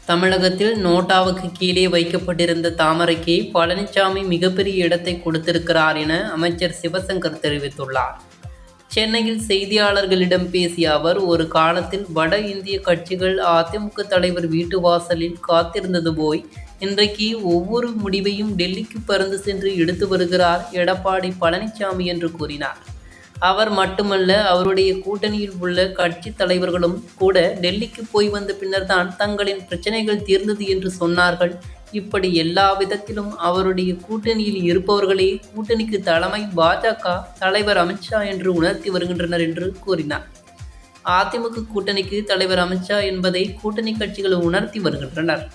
தமிழகத்தில் நோட்டாவுக்கு கீழே வைக்கப்பட்டிருந்த தாமரைக்கு பழனிசாமி மிகப்பெரிய இடத்தை கொடுத்திருக்கிறார் என அமைச்சர் சிவசங்கர் தெரிவித்துள்ளார். சென்னையில் செய்தியாளர்களிடம் பேசிய அவர், ஒரு காலத்தில் வட இந்திய கட்சிகள் அதிமுக தலைவர் வீட்டு வாசலில் காத்திருந்தது போய் இன்றைக்கு ஒவ்வொரு முடிவையும் டெல்லிக்கு பறந்து சென்று எடுத்து வருகிறார் எடப்பாடி பழனிசாமி என்று கூறினார். அவர் மட்டுமல்ல, அவருடைய கூட்டணியில் உள்ள கட்சி தலைவர்களும் கூட டெல்லிக்கு போய் வந்த பின்னர்தான் தங்களின் பிரச்சனைகள் தீர்ந்தது என்று சொன்னார்கள். இப்படி எல்லா விதத்திலும் அவருடைய கூட்டணியில் இருப்பவர்களே கூட்டணிக்கு தலைமை பாஜக தலைவர் அமித்ஷா என்று உணர்த்தி வருகின்றனர் என்று கூறினார். அதிமுக கூட்டணிக்கு தலைவர் அமித்ஷா என்பதை கூட்டணி கட்சிகள் உணர்த்தி வருகின்றனர்.